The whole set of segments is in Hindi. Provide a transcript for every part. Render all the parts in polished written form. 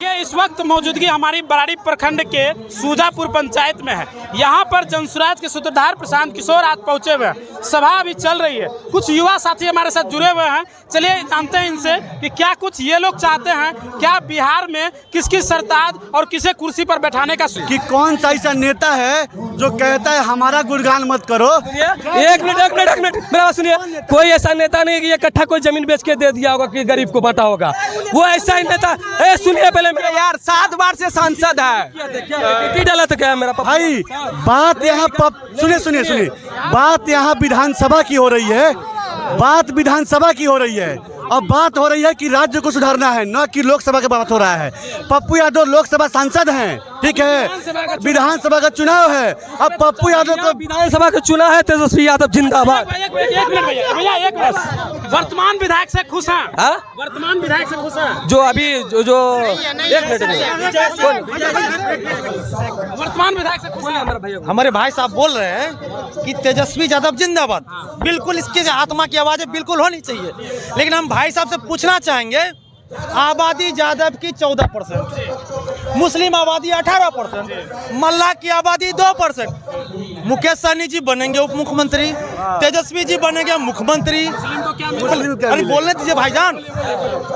ये इस वक्त मौजूदगी हमारी बराड़ी प्रखंड के सूजापुर पंचायत में है। यहाँ पर जनसुराज के सूत्रधार प्रशांत किशोर आज पहुँचे हुए हैं। सभा अभी चल रही है। कुछ युवा साथी हमारे साथ जुड़े हुए हैं। चलिए जानते हैं इनसे कि क्या कुछ ये लोग चाहते हैं, क्या बिहार में किस किस सरताज और किसे कुर्सी पर बैठाने का कि कौन सा ऐसा नेता है जो कहता है हमारा गुणगान मत करो। एक मिनट मेरा बात सुनिए। कोई ऐसा नेता नहीं कि ये इकट्ठा कोई जमीन बेच के दे दिया होगा कि गरीब को बांटा होगा। वो ऐसा ही नेता सुनिए पहले मेरा यार 7 बार से सांसद है। डाला तो क्या मेरा भाई बात यहाँ सुनिए बात यहाँ विधानसभा की हो रही है। बात विधानसभा की हो रही है और बात हो रही है कि राज्य को सुधारना है, न कि लोकसभा की बात हो रहा है। पप्पू यादव लोकसभा सांसद हैं, ठीक है, विधानसभा का चुनाव है। अब पप्पू यादव को विधानसभा का चुनाव है, तेजस्वी यादव जिंदाबाद। एक मिनट वर्तमान विधायक से खुश हैं? वर्तमान विधायक से खुश हैं जो अभी जो एक मिनट वर्तमान विधायक से खुश हैं? हमारे भाई साहब बोल रहे हैं कि तेजस्वी यादव जिंदाबाद। बिल्कुल इसकी आत्मा की आवाज़ बिल्कुल होनी चाहिए। लेकिन हम भाई साहब से पूछना चाहेंगे, आबादी यादव की 14%, मुस्लिम आबादी 18%, मल्ला की आबादी 2%। मुकेश सहनी जी बनेंगे उप मुख्यमंत्री, तेजस्वी जी बनेंगे मुख्यमंत्री। अरे बोलने दीजिए भाईजान।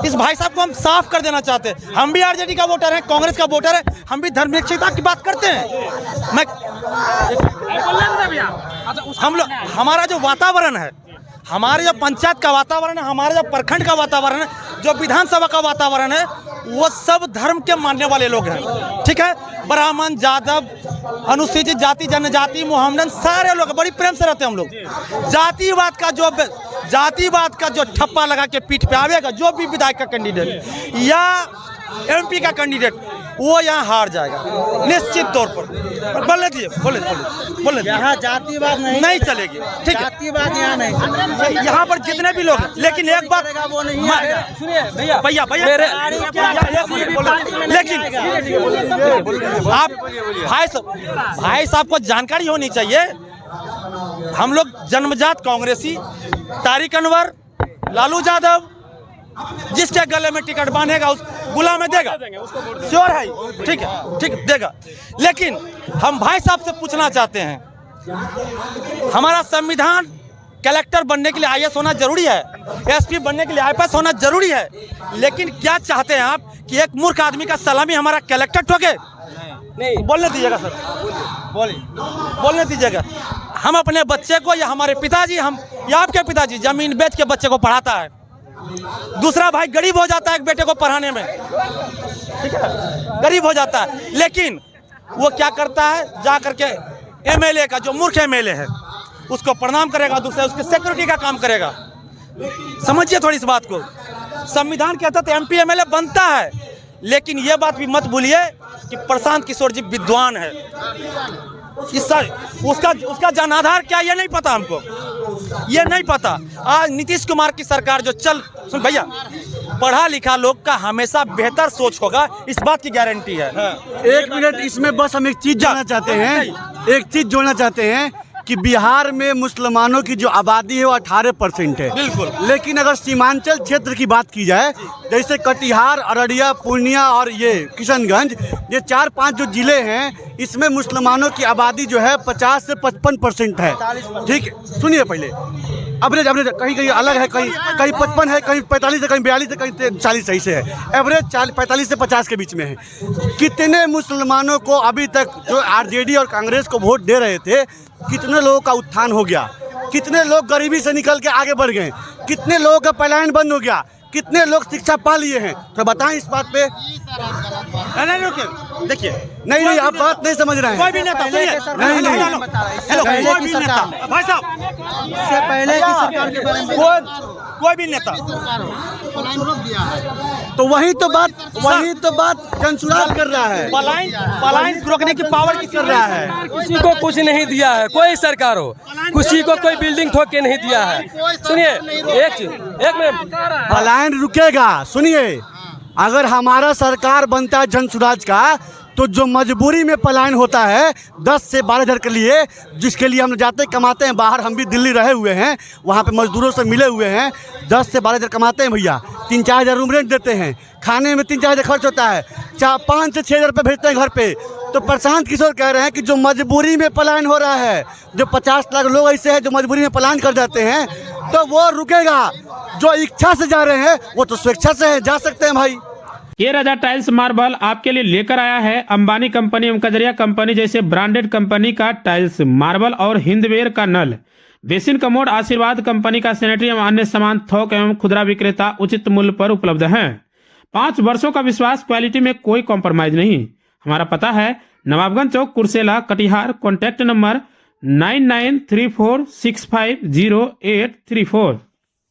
इस भाई साहब को हम साफ कर देना चाहते हैं। हम भी आरजेडी का वोटर हैं, कांग्रेस का वोटर है, हम भी धर्मनिरपेक्षता की बात करते हैं। हम लोग हमारा जो वातावरण है, हमारे जो पंचायत का वातावरण है, हमारे जो प्रखंड का वातावरण है, जो विधानसभा का वातावरण है, वो सब धर्म के मानने वाले लोग हैं। ठीक है, ब्राह्मण, यादव, अनुसूचित जाति, जनजाति, मोहम्मदन, सारे लोग बड़ी प्रेम से रहते हैं हम लोग। जातिवाद का जो ठप्पा लगा के पीठ पे आवेगा जो भी विधायक का कैंडिडेट या एमपी का कैंडिडेट, वो यहाँ हार जाएगा निश्चित तौर पर। बोले यहाँ जातिवाद नहीं चलेगी। ठीक है, जातिवाद यहाँ नहीं, यहाँ पर जितने भी लोग हैं। लेकिन एक बात सुनिए भैया लेकिन आप भाई साहब को जानकारी होनी चाहिए। हम लोग जन्मजात कांग्रेसी, तारिक अनवर, लालू यादव, जिसके गले में टिकट बांधेगा उस गुलाम में देगा, श्योर है। ठीक है देगा। लेकिन हम भाई साहब से पूछना चाहते हैं, हमारा संविधान कलेक्टर बनने के लिए आईएएस होना जरूरी है, एसपी बनने के लिए आईपीएस होना जरूरी है। लेकिन क्या चाहते हैं आप कि एक मूर्ख आदमी का सलामी हमारा कलेक्टर ठोके? नहीं, बोलने दीजिएगा सर, बोलने दीजिएगा। हम अपने बच्चे को या हमारे पिताजी, हम या आपके पिताजी जमीन बेच के बच्चे को पढ़ाता है। दूसरा भाई गरीब हो जाता है एक बेटे को पढ़ाने में, ठीक है, गरीब हो जाता है। लेकिन वो क्या करता है, जा करके एमएलए का, जो मूर्ख एमएलए है, उसको प्रणाम करेगा, दूसरा उसके सिक्योरिटी का काम करेगा। समझिए थोड़ी इस बात को। संविधान कहता है एमपी एमएलए बनता है, लेकिन ये बात भी मत भूलिए कि प्रशांत किशोर जी विद्वान है। उसका जनाधार क्या ये नहीं पता हमको, ये नहीं पता। आज नीतीश कुमार की सरकार जो सुन भैया, पढ़ा लिखा लोग का हमेशा बेहतर सोच होगा, इस बात की गारंटी है। एक मिनट, इसमें बस हम एक चीज जोड़ना चाहते हैं कि बिहार में मुसलमानों की जो आबादी है वो 18% है। बिल्कुल। लेकिन अगर सीमांचल क्षेत्र की बात की जाए, जैसे कटिहार, अररिया, पूर्णिया और ये किशनगंज, ये 4-5 जो जिले हैं, इसमें मुसलमानों की आबादी जो है 50 से 55% है। ठीक है, सुनिए पहले, एवरेज कहीं अलग है, कहीं 55 है, कहीं 45 है, कहीं 42 है, कहीं 40 सही से है। एवरेज 45 से 50 के बीच में है। कितने मुसलमानों को अभी तक जो आरजेडी और कांग्रेस को वोट दे रहे थे, कितने लोगों का उत्थान हो गया, कितने लोग गरीबी से निकल के आगे बढ़ गए, कितने लोगों का पलायन बंद हो गया, कितने लोग शिक्षा पा लिए हैं। तो बताएं इस बात पे। नहीं देखिए, नहीं आप बात नहीं समझ रहे हैं। कोई भी नेता नहीं भाई साहब, इससे पहले की सरकार के बारे में कोई भी नेता, तो वही तो बात जनसुराज कर रहा है। पलायन रोकने की पावर किस कर रहा है? किसी को कुछ नहीं दिया है, कोई सरकार हो, किसी को कोई बिल्डिंग ठोक के नहीं दिया है। सुनिए एक मिनट, पलायन रुकेगा। सुनिए, अगर हमारा सरकार बनता है जनसुराज का, तो जो मजबूरी में पलायन होता है 10 से 12 हज़ार के लिए, जिसके लिए हम जाते कमाते हैं बाहर, हम भी दिल्ली रहे हुए हैं, वहाँ पे मजदूरों से मिले हुए हैं, 10 से 12 हज़ार कमाते हैं भैया, 3-4 हज़ार रूम रेंट देते हैं, खाने में 3-4 हज़ार खर्च होता है, 5 से 6 हज़ार रुपये भेजते हैं घर पे। तो प्रशांत किशोर कह रहे हैं कि जो मजबूरी में पलायन हो रहा है, जो 50 लाख लोग ऐसे हैं जो मजबूरी में पलायन कर जाते हैं, तो वो रुकेगा। जो इच्छा से जा रहे हैं वो तो स्वेच्छा से है, जा सकते हैं भाई। ये राजा टाइल्स मार्बल आपके लिए लेकर आया है अंबानी कंपनी एवं कजरिया कंपनी जैसे ब्रांडेड कंपनी का टाइल्स मार्बल और हिंदवेयर का नल, बेसिन कमोड, आशीर्वाद कंपनी का सैनिटरी एवं अन्य सामान थोक एवं खुदरा विक्रेता उचित मूल्य पर उपलब्ध हैं। 5 वर्षों का विश्वास, क्वालिटी में कोई कॉम्प्रोमाइज नहीं। हमारा पता है नवाबगंज चौक, कुर्सेला, कटिहार। Contact number 9934650834।